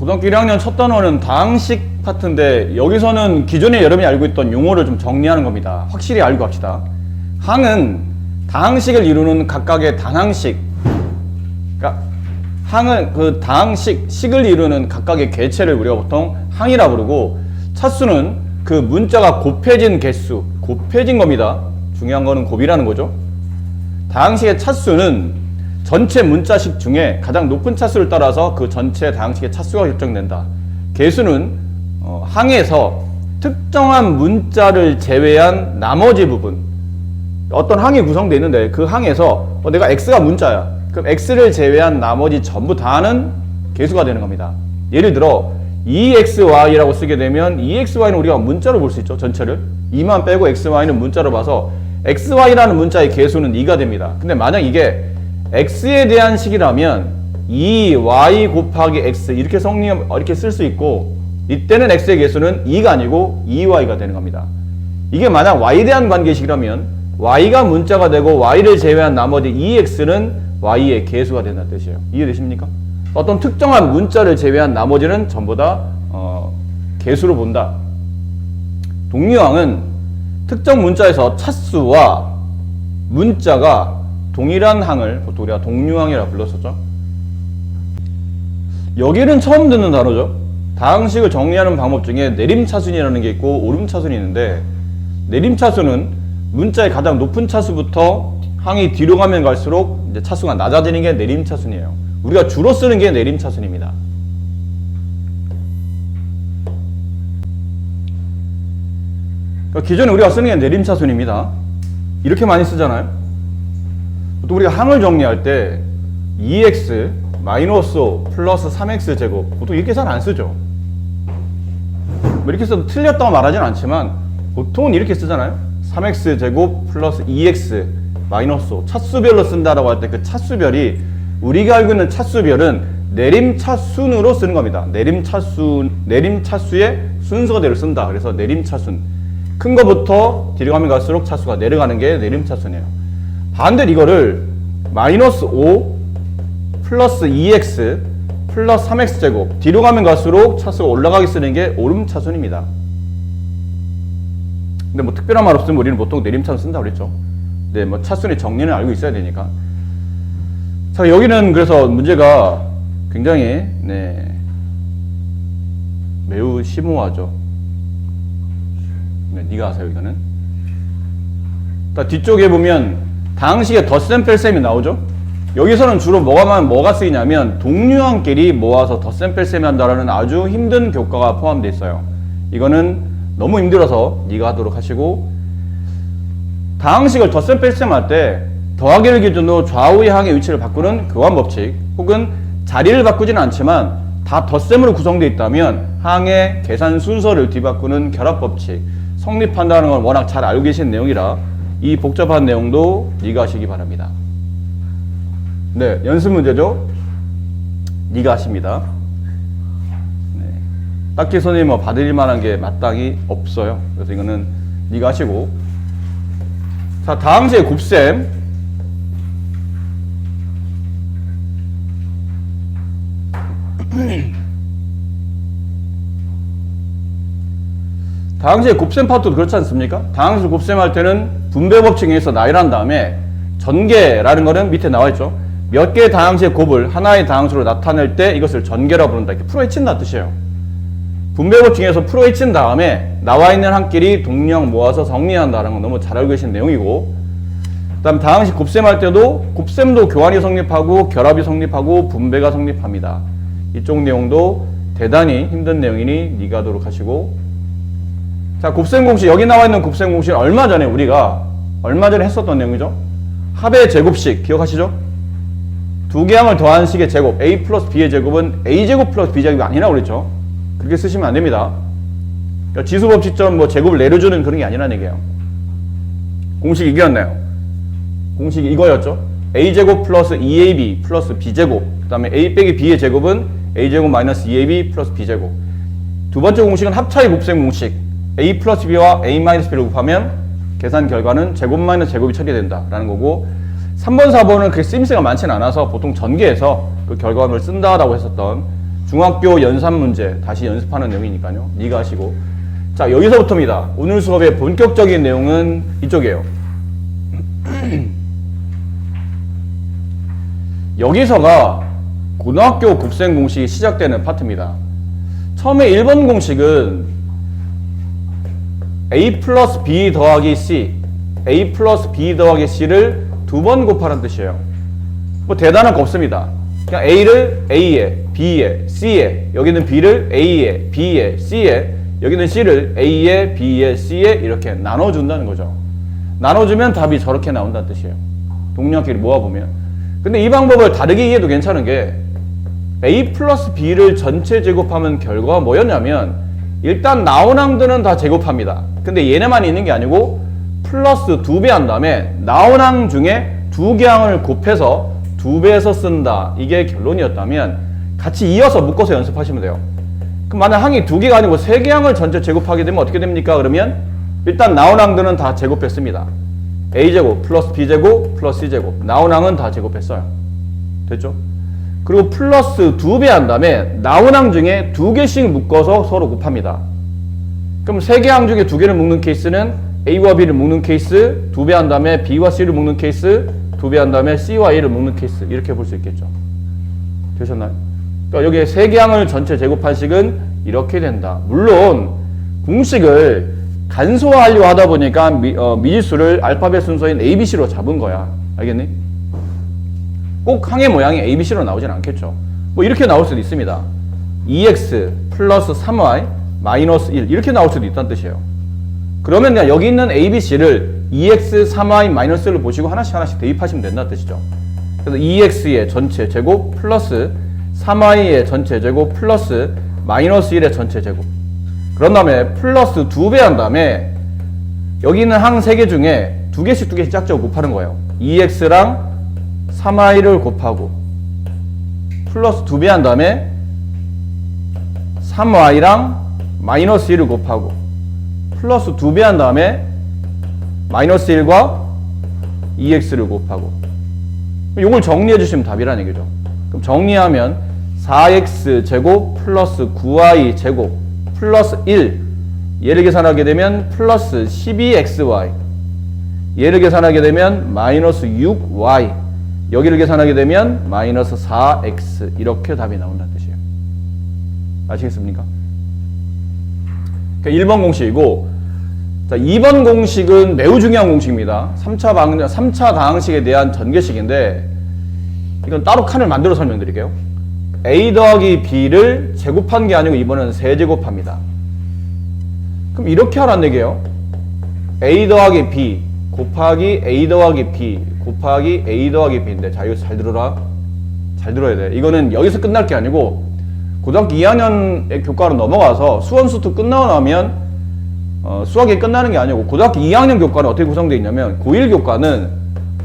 고등학교 1학년 첫 단원은 다항식 파트인데 여기서는 기존에 여러분이 알고 있던 용어를 좀 정리하는 겁니다. 확실히 알고 갑시다. 항은 다항식을 이루는 각각의 단항식, 그러니까 항은 그 다항식, 식을 이루는 각각의 개체를 우리가 보통 항이라 부르고, 차수는 그 문자가 곱해진 개수, 곱해진 겁니다. 중요한 거는 곱이라는 거죠. 다항식의 차수는 전체 문자식 중에 가장 높은 차수를 따라서 그 전체 다항식의 차수가 결정된다. 개수는 항에서 특정한 문자를 제외한 나머지 부분, 어떤 항이 구성되어 있는데 그 항에서 내가 x가 문자야. 그럼 x를 제외한 나머지 전부 다는 개수가 되는 겁니다. 예를 들어 2xy라고 쓰게 되면 2xy는 우리가 문자로 볼 수 있죠. 전체를 2만 빼고 xy는 문자로 봐서 xy라는 문자의 개수는 2가 됩니다. 근데 만약 이게 x에 대한 식이라면 2y 곱하기 x 이렇게 이렇게 쓸 수 있고, 이때는 x의 개수는 2가 아니고 2y가 되는 겁니다. 이게 만약 y에 대한 관계식이라면 y가 문자가 되고 y를 제외한 나머지 2x는 y의 개수가 된다는 뜻이에요. 이해되십니까? 어떤 특정한 문자를 제외한 나머지는 전부 다 개수로 본다. 동류항은 특정 문자에서 차수와 문자가 동일한 항을 보통 우리가 동류항이라고 불렀었죠. 여기는 처음 듣는 단어죠. 다항식을 정리하는 방법 중에 내림차순이라는 게 있고 오름차순이 있는데, 내림차순은 문자의 가장 높은 차수부터 항이 뒤로 가면 갈수록 이제 차수가 낮아지는 게 내림차순이에요. 우리가 주로 쓰는 게 내림차순입니다. 그러니까 기존에 우리가 쓰는 게 내림차순입니다. 이렇게 많이 쓰잖아요. 또 우리가 항을 정리할 때 2x 마이너스 5 플러스 3x 제곱 보통 이렇게 잘 안 쓰죠. 뭐 이렇게 써도 틀렸다고 말하진 않지만 보통은 이렇게 쓰잖아요. 3x 제곱 플러스 2x 마이너스 5 차수별로 쓴다라고 할 때 그 차수별이 우리가 알고 있는 차수별은 내림차순으로 쓰는 겁니다. 내림차수의 순서대로 쓴다. 그래서 내림차순, 큰 거부터 뒤로 가면 갈수록 차수가 내려가는 게 내림차순이에요. 반대로 이거를 마이너스 5 플러스 2x 플러스 3x 제곱 뒤로 가면 갈수록 차수가 올라가게 쓰는 게 오름차순입니다. 근데 뭐 특별한 말 없으면 우리는 보통 내림차순 쓴다고 그랬죠. 네, 뭐 차순의 정리는 알고 있어야 되니까. 자, 여기는 그래서 문제가 굉장히 매우 심오하죠. 네, 네가 하세요. 이거는 뒤쪽에 보면 다항식의 덧셈 뺄셈이 나오죠. 여기서는 주로 뭐가 쓰이냐면 동류항끼리 모아서 덧셈 뺄셈 한다라는 아주 힘든 교과가 포함되어 있어요. 이거는 너무 힘들어서 네가 하도록 하시고, 다항식을 덧셈 뺄셈 할 때 더하기를 기준으로 좌우의 항의 위치를 바꾸는 교환 법칙, 혹은 자리를 바꾸지는 않지만 다 덧셈으로 구성되어 있다면 항의 계산 순서를 뒤바꾸는 결합 법칙 성립한다는 걸 워낙 잘 알고 계신 내용이라 이 복잡한 내용도 네가 하시기 바랍니다. 네, 연습 문제죠. 네가 하십니다. 네, 딱히 선생님 뭐 받을 만한 게 마땅히 없어요. 그래서 이거는 네가 하시고, 자, 다항식의 곱셈. 다항식의 곱셈 파트도 그렇지 않습니까? 다항식을 곱셈할 때는 분배 법칙에 의해서 나열한 다음에 전개라는 거는 밑에 나와 있죠. 몇 개의 다항식의 곱을 하나의 다항식으로 나타낼 때 이것을 전개라고 부른다. 이렇게 풀어헤친다는 뜻이에요. 분배 법칙에서 풀어헤친 다음에 나와 있는 항끼리 동류항 모아서 정리한다는 건 너무 잘 알고 계신 내용이고, 그 다음 다항식 곱셈할 때도 곱셈도 교환이 성립하고 결합이 성립하고 분배가 성립합니다. 이쪽 내용도 대단히 힘든 내용이니 네가 하도록 하시고, 자, 곱셈 공식, 여기 나와 있는 곱셈 공식은 얼마 전에 했었던 내용이죠. 합의 제곱식 기억하시죠? 두 개 항을 더한 식의 제곱 a 플러스 b의 제곱은 a제곱 플러스 b제곱이 아니라고 그랬죠. 그렇게 쓰시면 안 됩니다. 그러니까 지수법칙처럼 뭐 제곱을 내려주는 그런 게 아니라는 얘기예요. 공식이 이거였나요? 공식이 이거였죠. a제곱 플러스 2ab 플러스 b제곱, 그 다음에 a 빼기 b의 제곱은 a제곱 마이너스 2ab 플러스 b제곱. 두 번째 공식은 합차의 곱셈 공식, a 플러스 b와 a 마이너스 b를 곱하면 계산 결과는 제곱 마이너스 제곱이 처리된다라는 거고, 3번, 4번은 그렇게 쓰임새가 많지는 않아서 보통 전개해서 그 결과물을 쓴다라고 했었던 중학교 연산 문제 다시 연습하는 내용이니까요. 네가 하시고. 자, 여기서부터입니다. 오늘 수업의 본격적인 내용은 이쪽이에요. 여기서가 고등학교 곱셈 공식이 시작되는 파트입니다. 처음에 1번 공식은 a 플러스 b 더하기 c, a 플러스 b 더하기 c를 두 번 곱하는 뜻이에요. 뭐 대단한 거 없습니다. 그냥 a를 a에, b에, c에, 여기는 b를 a에, b에, c에, 여기는 c를 a에, b에, c에 이렇게 나눠준다는 거죠. 나눠주면 답이 저렇게 나온다는 뜻이에요. 동력끼리 모아보면. 근데 이 방법을 다르게 이해해도 괜찮은 게 a 플러스 b를 전체 제곱하면 결과가 뭐였냐면 일단 나온 항들은 다 제곱합니다. 근데 얘네만 있는 게 아니고 플러스 2배 한 다음에 나온 항 중에 2개 항을 곱해서 2배에서 쓴다. 이게 결론이었다면 같이 이어서 묶어서 연습하시면 돼요. 그럼 만약 항이 2개가 아니고 3개 항을 전체 제곱하게 되면 어떻게 됩니까? 그러면 일단 나온 항들은 다 제곱했습니다. a제곱 플러스 b제곱 플러스 c제곱 나온 항은 다 제곱했어요. 됐죠? 그리고 플러스 2배 한 다음에 나온 항 중에 2개씩 묶어서 서로 곱합니다. 그럼 3개 항 중에 2개를 묶는 케이스는 a와 b를 묶는 케이스, 2배 한 다음에 b와 c를 묶는 케이스, 2배 한 다음에 c와 a를 묶는 케이스 이렇게 볼 수 있겠죠. 되셨나요? 그러니까 여기에 3개 항을 전체 제곱한 식은 이렇게 된다. 물론 공식을 간소화하려고 하다 보니까 미지수를 알파벳 순서인 ABC로 잡은 거야. 알겠니? 꼭 항의 모양이 ABC로 나오진 않겠죠. 뭐 이렇게 나올 수도 있습니다. 2x 플러스 3y 마이너스 1 이렇게 나올 수도 있다는 뜻이에요. 그러면 그냥 여기 있는 ABC를 2x, 3y, 마이너스 1을 보시고 하나씩 대입하시면 된다는 뜻이죠. 그래서 2x의 전체 제곱 플러스 3y의 전체 제곱 플러스 마이너스 1의 전체 제곱. 그런 다음에 플러스 2배 한 다음에 여기 있는 항 3개 중에 2개씩 짝짝고 곱하는 거예요. 2x랑 3y를 곱하고 플러스 2배 한 다음에 3y랑 마이너스 1을 곱하고 플러스 2배 한 다음에 마이너스 1과 2x를 곱하고 이걸 정리해 주시면 답이라는 얘기죠. 그럼 정리하면 4x 제곱 플러스 9y 제곱 플러스 1 얘를 계산하게 되면 플러스 12xy 얘를 계산하게 되면 마이너스 6y 여기를 계산하게 되면 마이너스 4x 이렇게 답이 나온다는 뜻이에요. 아시겠습니까? 그러니까 1번 공식이고 자, 2번 공식은 매우 중요한 공식입니다. 3차 다항식에 대한 전개식인데 이건 따로 칸을 만들어 설명드릴게요. a 더하기 b를 제곱한 게 아니고 이번에는 세제곱합니다. 그럼 이렇게 하라는 얘기예요. a 더하기 b 곱하기 a 더하기 b 곱하기 a 더하기 b인데 자 이거 잘 들어라. 잘 들어야 돼. 이거는 여기서 끝날 게 아니고 고등학교 2학년의 교과로 넘어가서 수원수투 끝나고 나면 수학이 끝나는 게 아니고 고등학교 2학년 교과는 어떻게 구성되어 있냐면 고1 교과는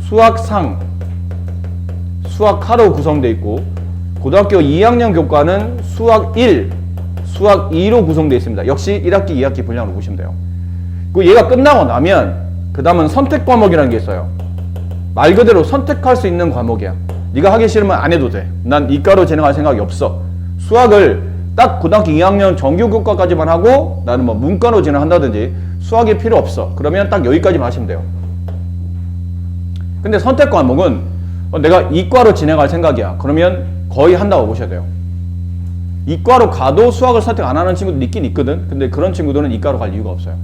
수학상, 수학하로 구성되어 있고 고등학교 2학년 교과는 수학 1, 수학 2로 구성되어 있습니다. 역시 1학기, 2학기 분량으로 보시면 돼요. 그리고 얘가 끝나고 나면 그 다음은 선택 과목이라는 게 있어요. 말 그대로 선택할 수 있는 과목이야. 네가 하기 싫으면 안 해도 돼. 난 이과로 진행할 생각이 없어. 수학을 딱 고등학교 2학년 정규 교과까지만 하고 나는 뭐 문과로 진행한다든지 수학이 필요 없어. 그러면 딱 여기까지만 하시면 돼요. 근데 선택 과목은 내가 이과로 진행할 생각이야. 그러면 거의 한다고 보셔야 돼요. 이과로 가도 수학을 선택 안 하는 친구도 있긴 있거든. 근데 그런 친구들은 이과로 갈 이유가 없어요.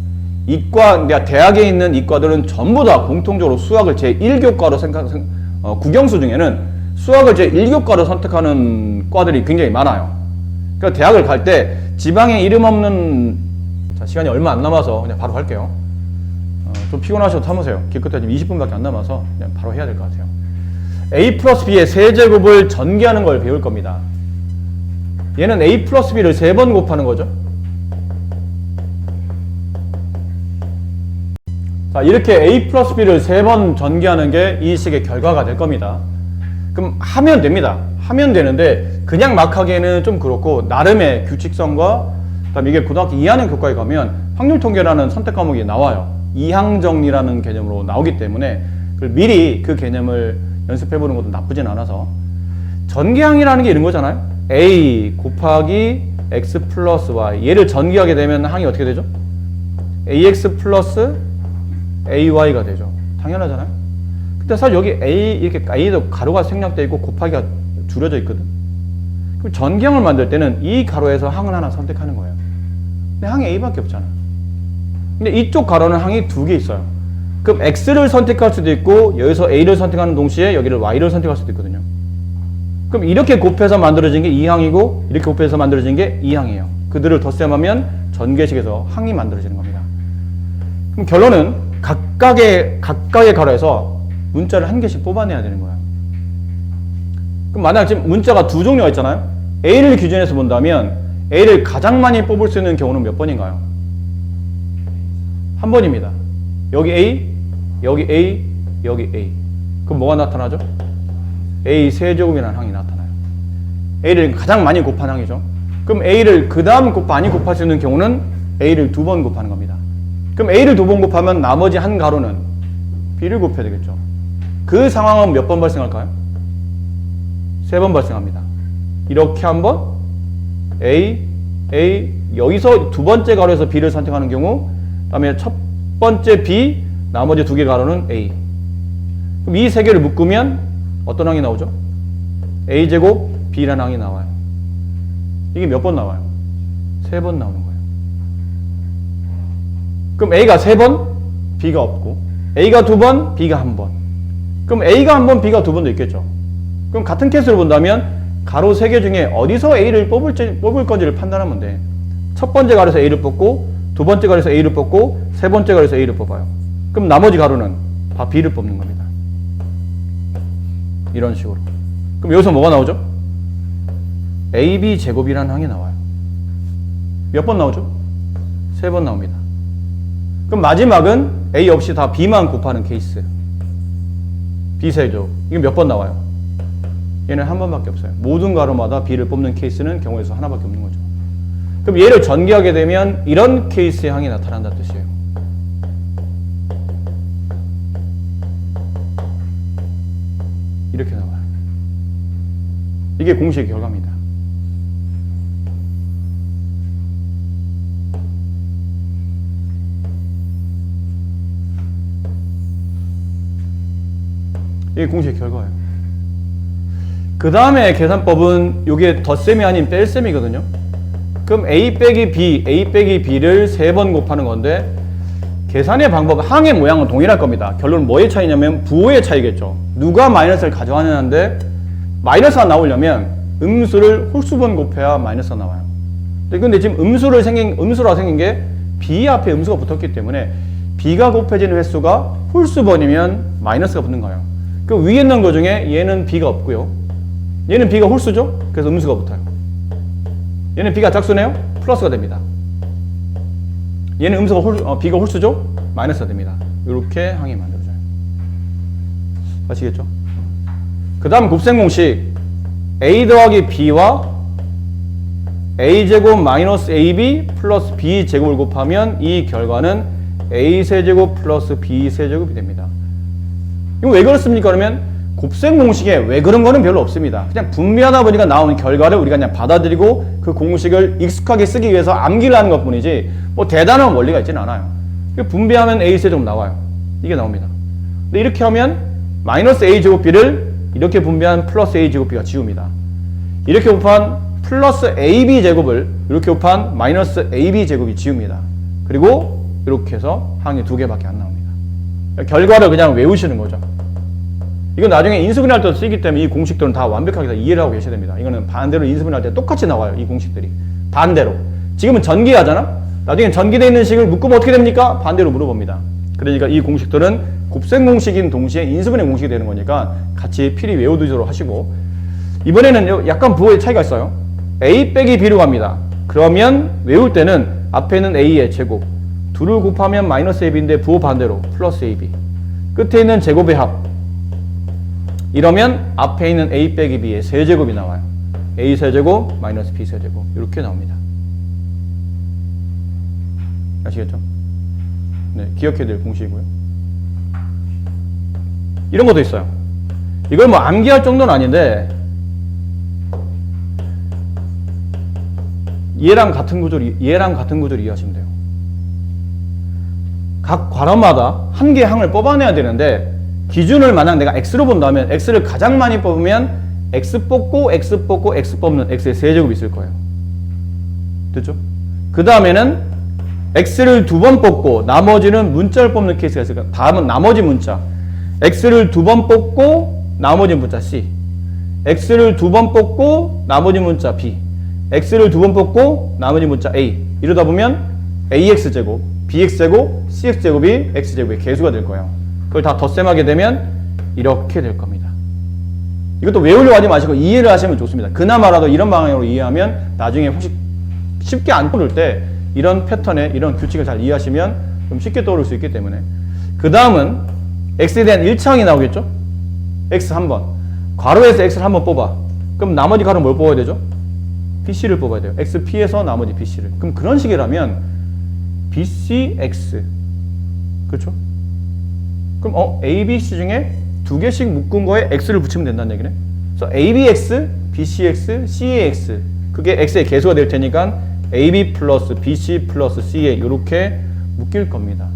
내가 대학에 있는 이과들은 전부 다 공통적으로 수학을 제1교과로 국영수 중에는 수학을 제1교과로 선택하는 과들이 굉장히 많아요. 그러니까 대학을 갈 때 지방에 이름 없는 자, 시간이 얼마 안 남아서 그냥 바로 할게요. 좀 피곤하셔도 참으세요. 기껏해 지금 20분밖에 안 남아서 그냥 바로 해야 될 것 같아요. a 플러스 b의 세제곱을 전개하는 걸 배울 겁니다. 얘는 a 플러스 b를 3번 곱하는 거죠. 자, 이렇게 a 플러스 b를 3번 전개하는 게 이 식의 결과가 될 겁니다. 그럼 하면 됩니다. 하면 되는데 그냥 막 하기에는 좀 그렇고 나름의 규칙성과 그다음에 이게 고등학교 2학년 교과에 가면 확률통계라는 선택 과목이 나와요. 이항정리라는 개념으로 나오기 때문에 미리 그 개념을 연습해보는 것도 나쁘진 않아서 전개항이라는 게 이런 거잖아요. a 곱하기 x 플러스 y. 얘를 전기하게 되면 항이 어떻게 되죠? ax 플러스 ay가 되죠. 당연하잖아요. 근데 사실 여기 a 이렇게 a도 가로가 생략되어 있고 곱하기가 줄여져 있거든. 그럼 전기항을 만들 때는 이 가로에서 항을 하나 선택하는 거예요. 근데 항이 a밖에 없잖아. 근데 이쪽 가로는 항이 두 개 있어요. 그럼 x를 선택할 수도 있고 여기서 a를 선택하는 동시에 여기를 y를 선택할 수도 있거든요. 그럼 이렇게 곱해서 만들어진 게 이 항이고 이렇게 곱해서 만들어진 게 이 항이에요. 그들을 덧셈하면 전개식에서 항이 만들어지는 겁니다. 그럼 결론은 각각의 가로에서 문자를 한 개씩 뽑아내야 되는 거예요. 그럼 만약 지금 문자가 두 종류가 있잖아요. A를 기준해서 본다면 A를 가장 많이 뽑을 수 있는 경우는 몇 번인가요? 한 번입니다. 여기 A, 여기 A, 여기 A. 그럼 뭐가 나타나죠? A 세제곱이라는 항이 나타나요. A를 가장 많이 곱한 항이죠. 그럼 A를 그 다음 많이 곱할 수 있는 경우는 A를 두 번 곱하는 겁니다. 그럼 A를 두 번 곱하면 나머지 한 가로는 B를 곱해야 되겠죠. 그 상황은 몇 번 발생할까요? 세 번 발생합니다. 이렇게 한 번, A, 여기서 두 번째 가로에서 B를 선택하는 경우, 그 다음에 첫 번째 B, 나머지 두 개 가로는 A. 그럼 이 세 개를 묶으면 어떤 항이 나오죠? A제곱 B라는 항이 나와요. 이게 몇 번 나와요? 세 번 나오는 거예요. 그럼 A가 세 번, B가 없고, A가 두 번, B가 한 번. 그럼 A가 한 번, B가 두 번도 있겠죠. 그럼 같은 케이스를 본다면 가로 세 개 중에 어디서 A를 뽑을 건지를 판단하면 돼. 첫 번째 가로에서 A를 뽑고, 두 번째 가로에서 A를 뽑고, 세 번째 가로에서 A를 뽑아요. 그럼 나머지 가로는 다 B를 뽑는 겁니다. 이런 식으로. 그럼 여기서 뭐가 나오죠? AB 제곱이라는 항이 나와요. 몇 번 나오죠? 세 번 나옵니다. 그럼 마지막은 A 없이 다 B만 곱하는 케이스. B세조. 이게 몇 번 나와요? 얘는 한 번밖에 없어요. 모든 가로마다 B를 뽑는 케이스는 경우에서 하나밖에 없는 거죠. 그럼 얘를 전개하게 되면 이런 케이스의 항이 나타난다는 뜻이에요. 이렇게 나와요. 이게 공식의 결과입니다. 이게 공식의 결과예요. 그 다음에 계산법은 이게 덧셈이 아닌 뺄셈이거든요. 그럼 A 빼기 B를 세 번 곱하는 건데 계산의 방법, 항의 모양은 동일할 겁니다. 결론은 뭐의 차이냐면 부호의 차이겠죠. 누가 마이너스를 가져가느냐인데 마이너스가 나오려면 음수를 홀수번 곱해야 마이너스가 나와요. 근데 지금 음수라 생긴 게 B 앞에 음수가 붙었기 때문에 B가 곱해지는 횟수가 홀수번이면 마이너스가 붙는 거예요. 그 위에 있는 거 중에 얘는 B가 없고요. 얘는 B가 홀수죠? 그래서 음수가 붙어요. 얘는 B가 짝수네요? 플러스가 됩니다. 얘는 B가 홀수죠? 마이너스가 됩니다. 이렇게 항이 만들어져요. 아시겠죠? 그 다음 곱셈 공식 A 더하기 B와 A제곱 마이너스 AB 플러스 B제곱을 곱하면 이 결과는 A세제곱 플러스 B세제곱이 됩니다. 이거 왜 그렇습니까? 그러면 곱셈 공식에 왜 그런 거는 별로 없습니다. 그냥 분비하다 보니까 나오는 결과를 우리가 그냥 받아들이고 그 공식을 익숙하게 쓰기 위해서 암기를 하는 것 뿐이지 뭐 대단한 원리가 있지는 않아요. 분비하면 A세제곱 나와요. 이게 나옵니다. 근데 이렇게 하면 마이너스 A제곱 B를 이렇게 분비한 플러스 A제곱 B가 지웁니다. 이렇게 곱한 플러스 AB제곱을 이렇게 곱한 마이너스 AB제곱이 지웁니다. 그리고 이렇게 해서 항이 두 개밖에 안 나옵니다. 결과를 그냥 외우시는 거죠. 이건 나중에 인수분해할 때 쓰이기 때문에 이 공식들은 다 완벽하게 다 이해를 하고 계셔야 됩니다. 이거는 반대로 인수분해할 때 똑같이 나와요. 이 공식들이. 반대로. 지금은 전기하잖아? 나중에 전기되어 있는 식을 묶으면 어떻게 됩니까? 반대로 물어봅니다. 그러니까 이 공식들은 곱셈 공식인 동시에 인수분해 공식이 되는 거니까 같이 필히 외워두도록 하시고, 이번에는 약간 부호의 차이가 있어요. A 빼기 B로 갑니다. 그러면 외울 때는 앞에 있는 A의 제곱, 둘을 곱하면 마이너스 AB인데 부호 반대로 플러스 AB, 끝에 있는 제곱의 합, 이러면 앞에 있는 A 빼기 B의 세제곱이 나와요. A 세제곱 마이너스 B 세제곱 이렇게 나옵니다. 아시겠죠? 네, 기억해야 될 공식이고요. 이런 것도 있어요. 이걸 뭐 암기할 정도는 아닌데 얘랑 같은 구조를 이해하시면 돼요. 각 괄호마다 한 개의 항을 뽑아내야 되는데 기준을 만약 내가 x로 본다면 x를 가장 많이 뽑으면 x 뽑고 x 뽑고 x 뽑는 x의 세제곱이 있을 거예요. 됐죠? 그 다음에는 x를 두 번 뽑고 나머지는 문자를 뽑는 케이스가 있을까요? 다음은 나머지 문자. x를 두 번 뽑고 나머지 문자 c, x를 두 번 뽑고 나머지 문자 b, x를 두 번 뽑고 나머지 문자 a. 이러다 보면 ax제곱, bx제곱, cx제곱이 x제곱의 개수가 될 거예요. 그걸 다 덧셈하게 되면 이렇게 될 겁니다. 이것도 외우려고 하지 마시고 이해를 하시면 좋습니다. 그나마라도 이런 방향으로 이해하면 나중에 혹시 쉽게 안 떠오를 때 이런 패턴에 이런 규칙을 잘 이해하시면 좀 쉽게 떠오를 수 있기 때문에. 그 다음은 x에 대한 1차항이 나오겠죠? x 한 번. 괄호에서 x를 한 번 뽑아. 그럼 나머지 괄호 뭘 뽑아야 되죠? bc를 뽑아야 돼요. xp에서 나머지 bc를. 그럼 그런 식이라면 bc, x. 그렇죠? 그럼 a, b, c 중에 두 개씩 묶은 거에 x를 붙이면 된다는 얘기네. 그래서 abx, bcx, cax. 그게 x의 개수가 될 테니까 ab 플러스 bc 플러스 ca 이렇게 묶일 겁니다.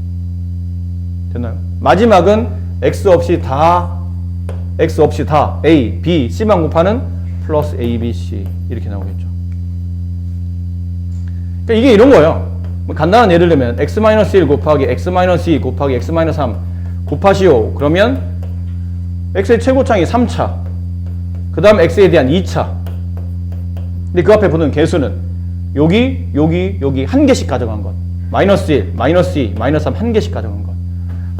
됐나요? 마지막은 x 없이 다 a, b, c만 곱하는 플러스 a, b, c 이렇게 나오겠죠. 그러니까 이게 이런 거예요. 간단한 예를 들면 x-1 곱하기 x-2 곱하기 x-3 곱하시오. 그러면 x의 최고차항이 3차, 그 다음 x에 대한 2차. 근데 그 앞에 보는 개수는 여기 한 개씩 가져간 것. 마이너스 1, 마이너스 2, 마이너스 3 한 개씩 가져간 것.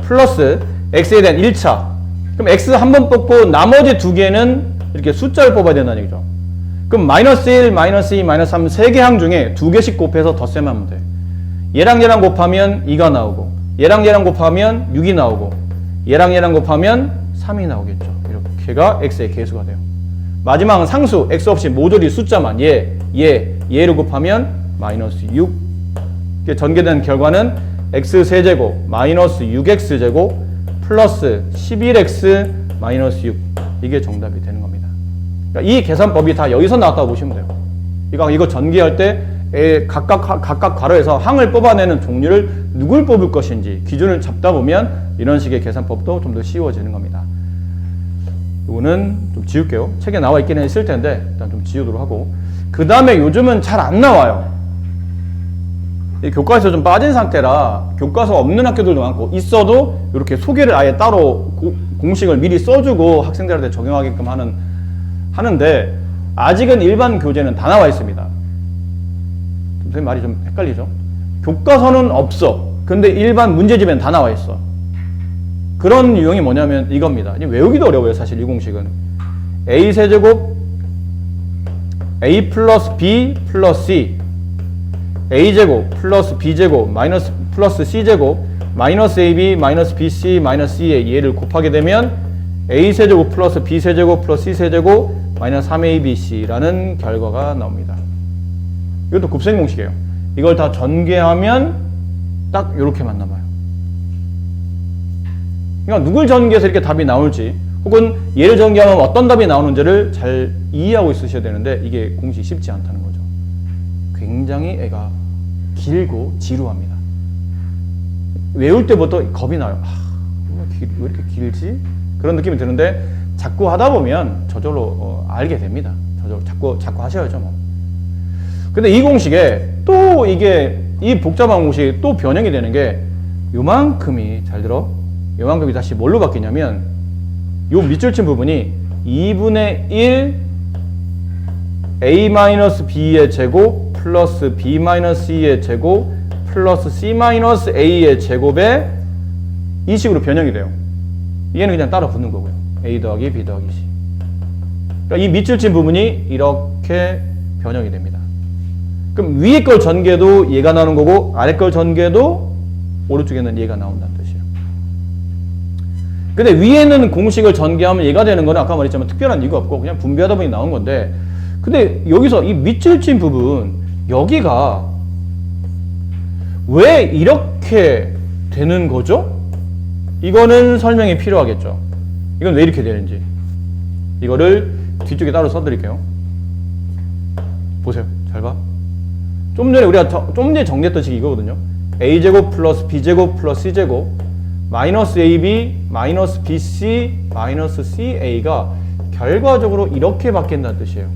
플러스 x에 대한 1차. 그럼 x 한 번 뽑고 나머지 두 개는 이렇게 숫자를 뽑아야 된다는 얘기죠. 그럼 마이너스 1, 마이너스 2, 마이너스 3 세 개 항 중에 두 개씩 곱해서 덧셈하면 돼. 얘랑 곱하면 2가 나오고, 얘랑 곱하면 6이 나오고, 얘랑 곱하면 3이 나오겠죠. 이렇게가 x의 개수가 돼요. 마지막은 상수, x 없이 모조리 숫자만 얘를 곱하면 마이너스 6. 전개된 결과는 x 세제곱 마이너스 6x제곱 플러스 11x 마이너스 6. 이게 정답이 되는 겁니다. 그러니까 이 계산법이 다 여기서 나왔다고 보시면 돼요. 이거 전개할 때 각각 괄호에서 항을 뽑아내는 종류를 누굴 뽑을 것인지 기준을 잡다 보면 이런 식의 계산법도 좀 더 쉬워지는 겁니다. 이거는 좀 지울게요. 책에 나와 있기는 있을 텐데 일단 좀 지우도록 하고, 그 다음에 요즘은 잘 안 나와요. 이 교과서에서 좀 빠진 상태라 교과서 없는 학교들도 많고, 있어도 이렇게 소개를 아예 따로 공식을 미리 써주고 학생들한테 적용하게끔 하는데 아직은 일반 교재는 다 나와 있습니다. 선생님 말이 좀 헷갈리죠? 교과서는 없어. 근데 일반 문제집에는 다 나와 있어. 그런 유형이 뭐냐면 이겁니다. 외우기도 어려워요, 사실 이 공식은. a 세제곱 a 플러스 b 플러스 c, a제곱 플러스 b제곱 마이너스 플러스 c제곱 마이너스 ab 마이너스 bc 마이너스 c의 얘를 곱하게 되면 a 세제곱 플러스 b 세제곱 플러스 c 세제곱 마이너스 3abc라는 결과가 나옵니다. 이것도 곱셈 공식이에요. 이걸 다 전개하면 딱 이렇게만 남아요. 그러니까 누굴 전개해서 이렇게 답이 나올지, 혹은 얘를 전개하면 어떤 답이 나오는지를 잘 이해하고 있으셔야 되는데 이게 공식이 쉽지 않다는 거죠. 굉장히 애가 길고 지루합니다. 외울 때부터 겁이 나요. 왜 이렇게 길지? 그런 느낌이 드는데 자꾸 하다 보면 저절로 알게 됩니다. 저절로 자꾸 하셔야죠, 뭐. 근데 이 공식에 또 이 복잡한 공식이 또 변형이 되는 게 요만큼이, 잘 들어, 요만큼이 다시 뭘로 바뀌냐면 요 밑줄 친 부분이 2분의 1 a-b의 제곱 플러스 b-c의 제곱 플러스 c-a의 제곱에 이 식으로 변형이 돼요. 얘는 그냥 따라 붙는 거고요. a 더하기 b 더하기 c. 그러니까 이 밑줄 친 부분이 이렇게 변형이 됩니다. 그럼 위에 걸 전개도 얘가 나오는 거고 아래 걸 전개도 오른쪽에는 얘가 나온다는 뜻이에요. 근데 위에는 공식을 전개하면 얘가 되는 거는 아까 말했지만 특별한 이유가 없고 그냥 분배하다 보니 나온 건데, 근데 여기서 이 밑줄 친 부분 여기가 왜 이렇게 되는 거죠? 이거는 설명이 필요하겠죠. 이건 왜 이렇게 되는지 이거를 뒤쪽에 따로 써드릴게요. 보세요. 잘 봐. 좀 전에 우리가 좀 전에 정리했던 식이 이거거든요. a제곱 플러스 b제곱 플러스 c제곱 마이너스 ab 마이너스 bc 마이너스 ca가 결과적으로 이렇게 바뀐다는 뜻이에요.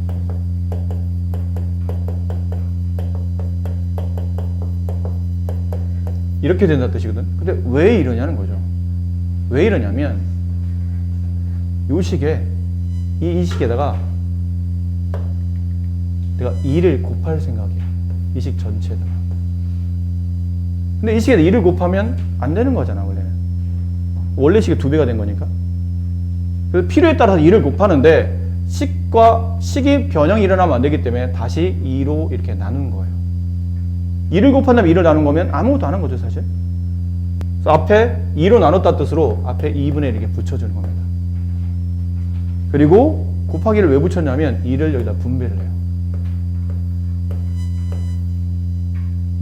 이렇게 된다는 뜻이거든. 근데 왜 이러냐는 거죠. 왜 이러냐면 이 식에 이 식에다가 내가 2를 곱할 생각이야. 이 식 전체에다가. 근데 이 식에다 2를 곱하면 안 되는 거잖아, 원래는. 원래 식이 2배가 된 거니까. 그래서 필요에 따라서 2를 곱하는데 식이 변형이 일어나면 안 되기 때문에 다시 2로 이렇게 나눈 거예요. 2를 곱한 다음에 2를 나눈 거면 아무것도 안 한 거죠, 사실. 그래서 앞에 2로 나눴다 뜻으로 앞에 2분의 1 이렇게 붙여주는 겁니다. 그리고 곱하기를 왜 붙였냐면 2를 여기다 분배를 해요.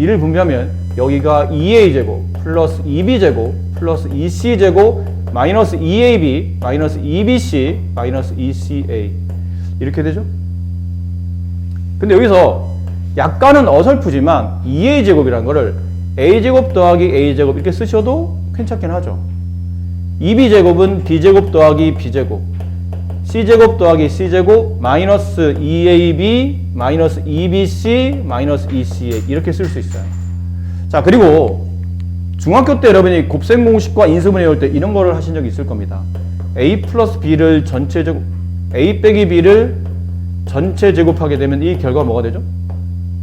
2를 분배하면 여기가 2a제곱 플러스 2b제곱 플러스 2c제곱 마이너스 2ab 마이너스 2bc 마이너스 2ca 이렇게 되죠. 근데 여기서 약간은 어설프지만 2a제곱이라는 거를 a제곱 더하기 a제곱 이렇게 쓰셔도 괜찮긴 하죠. 2b제곱은 b제곱 더하기 b제곱 c제곱 더하기 c제곱 마이너스 2ab 마이너스 2bc 마이너스 2ca 이렇게 쓸 수 있어요. 자, 그리고 중학교 때 여러분이 곱셈 공식과 인수분해 할 때 이런 거를 하신 적이 있을 겁니다. a 플러스 b를 전체 제곱 a 빼기 b를 전체 제곱하게 되면 이 결과가 뭐가 되죠?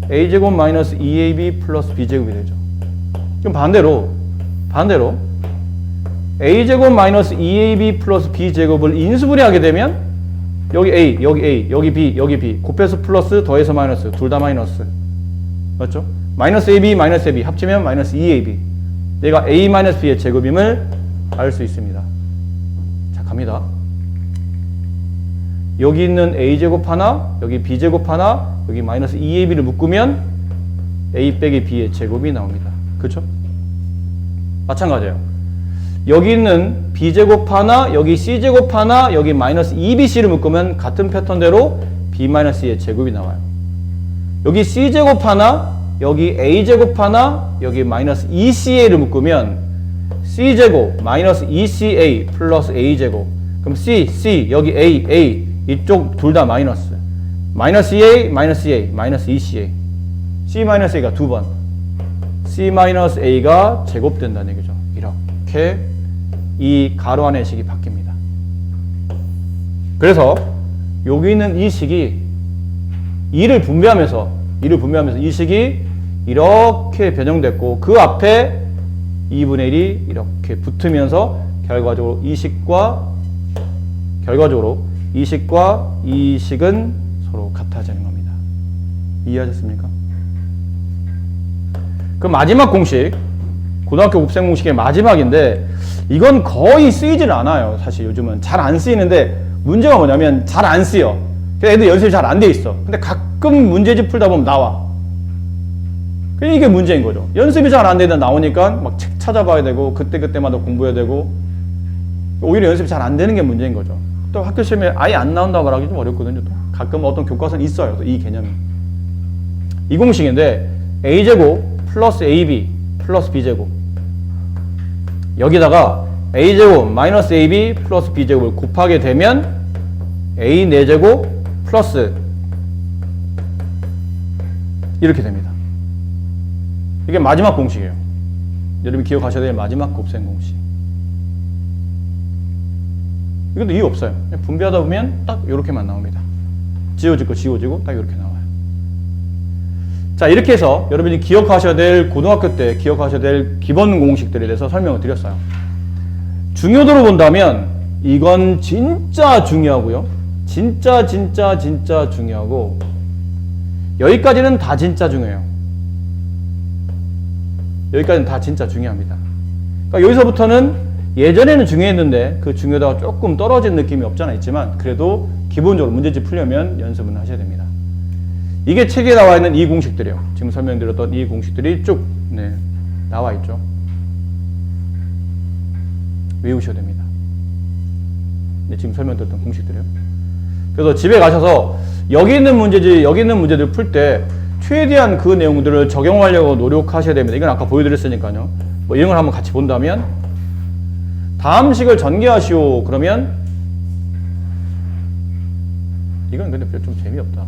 a제곱 마이너스 2ab 플러스 b제곱이 되죠. 그럼 반대로 a제곱 마이너스 2ab 플러스 b제곱을 인수분해하게 되면 여기 a, 여기 b 곱해서 플러스 더해서 마이너스 둘 다 마이너스 맞죠? 마이너스 ab 마이너스 ab 합치면 마이너스 2ab 얘가 a 마이너스 b의 제곱임을 알 수 있습니다. 자, 갑니다. 여기 있는 a제곱 하나 여기 b제곱 하나 여기 마이너스 2ab를 묶으면 a 빼기 b의 제곱이 나옵니다. 그렇죠? 마찬가지예요. 여기 있는 b제곱 하나, 여기 c제곱 하나, 여기 마이너스 2bc를 묶으면 같은 패턴대로 b-c의 제곱이 나와요. 여기 c제곱 하나, 여기 a제곱 하나, 여기 마이너스 2ca를 묶으면 c제곱 마이너스 2ca 플러스 a제곱 그럼 c, 여기 a 이쪽 둘 다 마이너스 마이너스 2a, 마이너스 2a, 마이너스 2ca c-a가 두 번 c-a가 제곱된다는 얘기죠. 이렇게 이 가로 안의 식이 바뀝니다. 그래서 여기 있는 이 식이 2를 분배하면서 이 식이 이렇게 변형됐고 그 앞에 2분의 1이 이렇게 붙으면서 결과적으로 이 식과 이 식은 서로 같아지는 겁니다. 이해하셨습니까? 그 마지막 공식 고등학교 곱셈 공식의 마지막인데 이건 거의 쓰이질 않아요. 사실 요즘은 잘 안 쓰이는데 문제가 뭐냐면 잘 안 쓰여. 그래서 애들 연습이 잘 안 돼 있어. 근데 가끔 문제집 풀다 보면 나와. 이게 문제인 거죠. 연습이 잘 안 되다 나오니까 막 책 찾아봐야 되고 그때마다 공부해야 되고 오히려 연습이 잘 안 되는 게 문제인 거죠. 또 학교 시험에 아예 안 나온다고 말하기 좀 어렵거든요. 또 가끔 어떤 교과서는 있어요. 또 이 개념이. 이 공식인데 a제곱 플러스 ab 플러스 b제곱 여기다가 a제곱 마이너스 ab 플러스 b제곱을 곱하게 되면 a 4제곱 플러스 이렇게 됩니다. 이게 마지막 공식이에요. 여러분이 기억하셔야 될 마지막 곱셈 공식. 이것도 이유 없어요. 그냥 분배하다 보면 딱 이렇게만 나옵니다. 지워지고 딱 이렇게 나와요. 자, 이렇게 해서 여러분이 기억하셔야 될 고등학교 때 기억하셔야 될 기본 공식들에 대해서 설명을 드렸어요. 중요도로 본다면 이건 진짜 중요하고요. 진짜 중요하고 여기까지는 다 진짜 중요해요. 여기까지는 다 진짜 중요합니다. 그러니까 여기서부터는 예전에는 중요했는데 그 중요도가 조금 떨어진 느낌이 없잖아 있지만 그래도 기본적으로 문제집 풀려면 연습은 하셔야 됩니다. 이게 책에 나와 있는 이 공식들이에요. 지금 설명드렸던 이 공식들이 쭉 나와 있죠. 외우셔야 됩니다. 지금 설명드렸던 공식들이에요. 그래서 집에 가셔서 여기 있는 문제들 풀 때 최대한 그 내용들을 적용하려고 노력하셔야 됩니다. 이건 아까 보여드렸으니까요. 뭐 이런 걸 한번 같이 본다면 다음 식을 전개하시오. 그러면 이건 근데 좀 재미없다.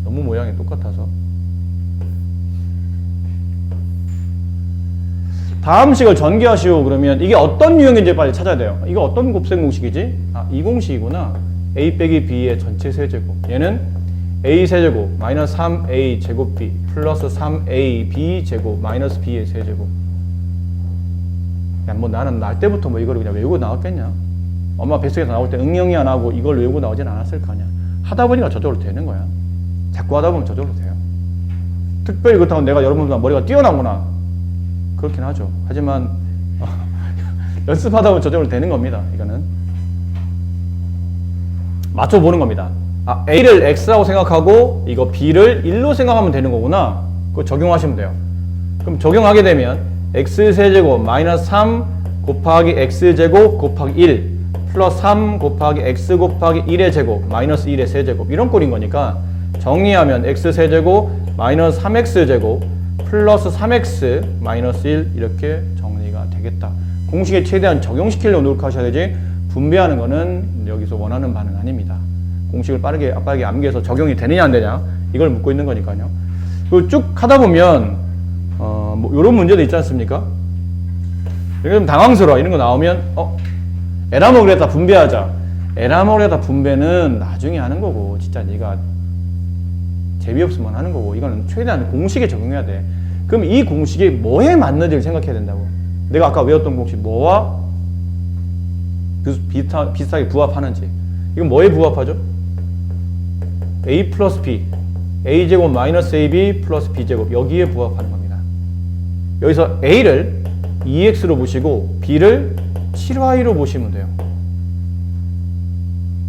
너무 모양이 똑같아서. 다음 식을 전개하시오. 그러면 이게 어떤 유형인지 빨리 찾아야 돼요. 이거 어떤 곱셈 공식이지? 아, 이 공식이구나. a 빼기 b의 전체 세제곱. 얘는 a 세제곱 마이너스 3a 제곱 b 플러스 3a b 제곱 마이너스 b의 세제곱. 야, 뭐 나는 날 때부터 뭐 이걸 그냥 외우고 나왔겠냐? 엄마 뱃속에서 나올 때 응용이 안 하고 이걸 외우고 나오진 않았을 거 아니야. 하다 보니까 저절로 되는 거야. 자꾸 하다 보면 저절로 돼요. 특별히 그렇다고 내가 여러분보다 머리가 뛰어나구나. 그렇긴 하죠. 하지만 연습하다 보면 저절로 되는 겁니다. 이거는 맞춰보는 겁니다. 아, A를 X라고 생각하고 이거 B를 1로 생각하면 되는 거구나. 그거 적용하시면 돼요. 그럼 적용하게 되면 X세제곱 마이너스 3 곱하기 X제곱 곱하기 1 플러스 3 곱하기 X 곱하기 1의 제곱 마이너스 1의 세제곱 이런 꼴인 거니까 정리하면 X세제곱 마이너스 3X제곱 플러스 3X 마이너스 1 이렇게 정리가 되겠다. 공식에 최대한 적용시키려고 노력하셔야 되지 분배하는 거는 여기서 원하는 바는 아닙니다. 공식을 빠르게 암기해서 적용이 되느냐 안 되냐 이걸 묻고 있는 거니까요. 그리고 쭉 하다 보면 뭐 이런 문제도 있지 않습니까? 이게 좀 당황스러워. 이런 거 나오면 에라모그레다 분배하자. 에라모그레다 분배는 나중에 하는 거고 진짜 네가 재미없으면 하는 거고 이거는 최대한 공식에 적용해야 돼. 그럼 이 공식이 뭐에 맞는지를 생각해야 된다고. 내가 아까 외웠던 공식 뭐와 비슷하게 부합하는지. 이건 뭐에 부합하죠? a 플러스 b a제곱 마이너스 ab 플러스 b제곱 여기에 부합하는 겁니다. 여기서 a를 2x로 보시고 b를 7y로 보시면 돼요.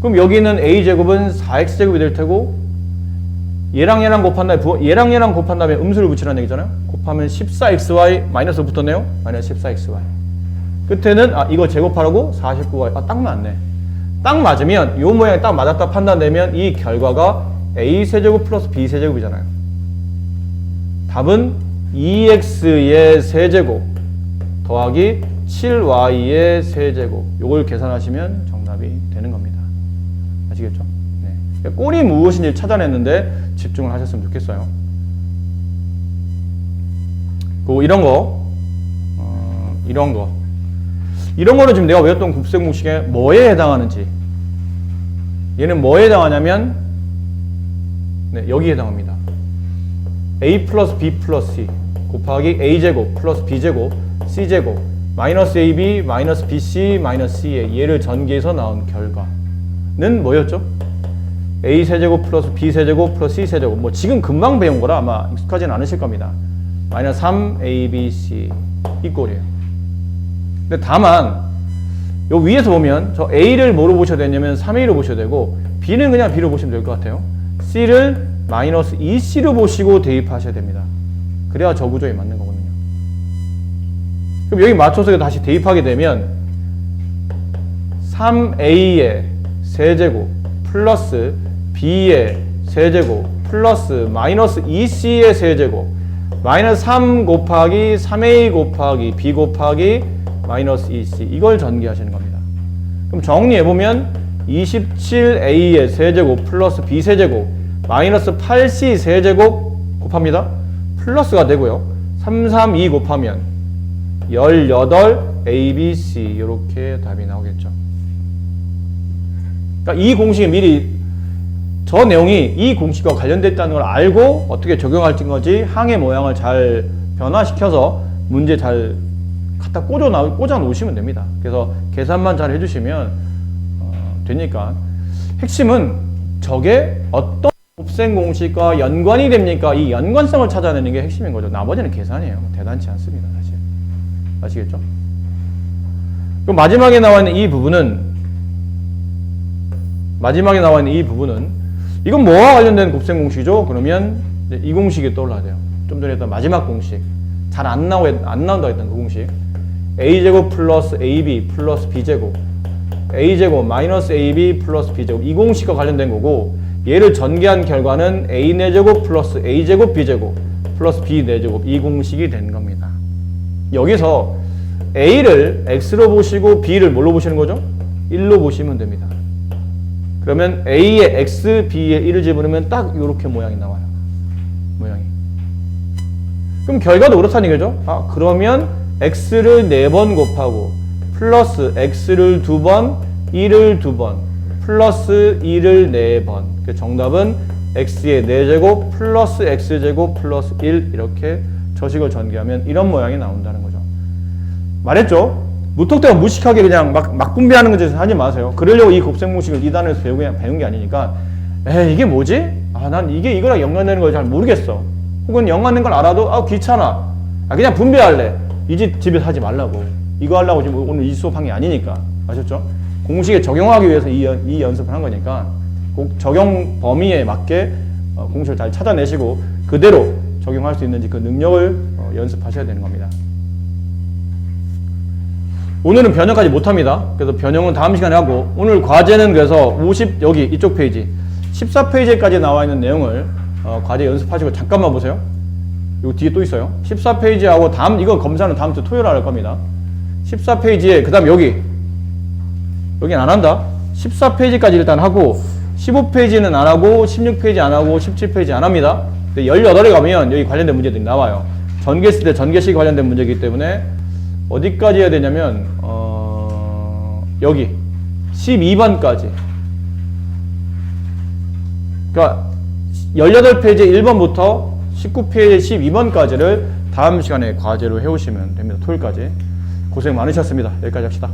그럼 여기는 a제곱은 4x제곱이 될 테고 얘랑 얘랑 곱한 다음에 음수를 붙이라는 얘기잖아요. 곱하면 14xy 마이너스 붙었네요. 마이너스 14xy. 끝에는 이거 제곱하라고 49y. 딱 맞네. 딱 맞으면 이 모양이 딱 맞았다 판단되면 이 결과가 a세제곱 플러스 b세제곱이잖아요. 답은 2x의 세제곱 더하기 7y의 세제곱. 요걸 계산하시면 정답이 되는 겁니다. 아시겠죠? 네. 꼴이 무엇인지 찾아냈는데 집중을 하셨으면 좋겠어요. 그리고 이런 거는 지금 내가 외웠던 곱셈 공식에 뭐에 해당하는지. 얘는 뭐에 해당하냐면 여기에 해당합니다. a 플러스 b 플러스 c 곱하기 a제곱 플러스 b제곱 c제곱 마이너스 ab 마이너스 bc 마이너스 c의 얘를 전개해서 나온 결과는 뭐였죠? a 세제곱 플러스 b 세제곱 플러스 c 세제곱. 뭐 지금 금방 배운 거라 아마 익숙하지는 않으실 겁니다. 마이너스 3abc 이 꼴이에요. 근데 다만 요 위에서 보면 저 a를 뭐로 보셔야 되냐면 3a로 보셔야 되고 b는 그냥 b로 보시면 될 것 같아요. c를 마이너스 2c로 보시고 대입하셔야 됩니다. 그래야 저 구조에 맞는 거거든요. 그럼 여기 맞춰서 다시 대입하게 되면 3a의 세제곱 플러스 b의 세제곱 플러스 마이너스 2c의 세제곱 마이너스 3 곱하기 3a 곱하기 b 곱하기 마이너스 2c 이걸 전개하시는 겁니다. 그럼 정리해보면 27a의 세제곱 플러스 b 세제곱 마이너스 8c 세제곱 곱합니다. 플러스가 되고요. 332 곱하면 18abc 이렇게 답이 나오겠죠. 그러니까 이 공식이 미리 저 내용이 이 공식과 관련됐다는 걸 알고 어떻게 적용할지 거지 항의 모양을 잘 변화시켜서 문제 잘 갖다 꽂아 놓으시면 됩니다. 그래서 계산만 잘 해주시면 되니까 핵심은 저게 어떤 곱셈 공식과 연관이 됩니까? 이 연관성을 찾아내는 게 핵심인 거죠. 나머지는 계산이에요. 대단치 않습니다. 사실. 아시겠죠? 그럼 마지막에 나와 있는 이 부분은 이건 뭐와 관련된 곱셈 공식이죠? 그러면 이 공식이 떠올라야 돼요. 좀 전에 했던 마지막 공식. 잘 안 나온다고 했던 그 공식. a제곱 플러스 ab 플러스 b제곱 a제곱 마이너스 ab 플러스 b제곱 이 공식과 관련된 거고 얘를 전개한 결과는 a 4제곱 플러스 a제곱 b제곱 플러스 b 4제곱 이 공식이 된 겁니다. 여기서 a를 x로 보시고 b를 뭘로 보시는 거죠? 1로 보시면 됩니다. 그러면 a에 x, b에 1을 집어넣으면 딱 이렇게 모양이 나와요. 모양이. 그럼 결과도 그렇다는 얘기죠. 아, 그러면 x를 4번 곱하고 플러스 x를 2번, 1을 2번, 플러스 2를 4번. 그 정답은 x의 4제곱 플러스 x제곱 플러스 1 이렇게 저식을 전개하면 이런 모양이 나온다는 거죠. 말했죠? 무턱대고 무식하게 그냥 막 분배하는 거지 하지 마세요. 그러려고 이 곱셈공식을 2단에서 배운 게 아니니까 이게 뭐지? 난 이거랑 연관되는 걸 잘 모르겠어. 혹은 연관된 걸 알아도 귀찮아. 그냥 분배할래. 이 집에서 하지 말라고. 이거 하려고 지금 오늘 이 수업한 게 아니니까. 아셨죠? 공식에 적용하기 위해서 이 연습을 한 거니까 꼭 적용 범위에 맞게 공식을 잘 찾아내시고 그대로 적용할 수 있는지 그 능력을 연습하셔야 되는 겁니다. 오늘은 변형까지 못합니다. 그래서 변형은 다음 시간에 하고 오늘 과제는 그래서 여기 이쪽 페이지 14페이지까지 나와 있는 내용을 과제 연습하시고 잠깐만 보세요. 요 뒤에 또 있어요. 14페이지하고 이거 검사는 다음 주 토요일 할 겁니다. 14페이지에 그 다음 여긴 안 한다. 14페이지까지 일단 하고 15페이지는 안 하고 16페이지 안 하고 17페이지 안 합니다. 근데 18에 가면 여기 관련된 문제들이 나와요. 전개했을 때 전개식 관련된 문제이기 때문에 어디까지 해야 되냐면 여기 12번까지. 그러니까 18페이지 1번부터 19페이지 12번까지를 다음 시간에 과제로 해오시면 됩니다. 토요일까지. 고생 많으셨습니다. 여기까지 합시다.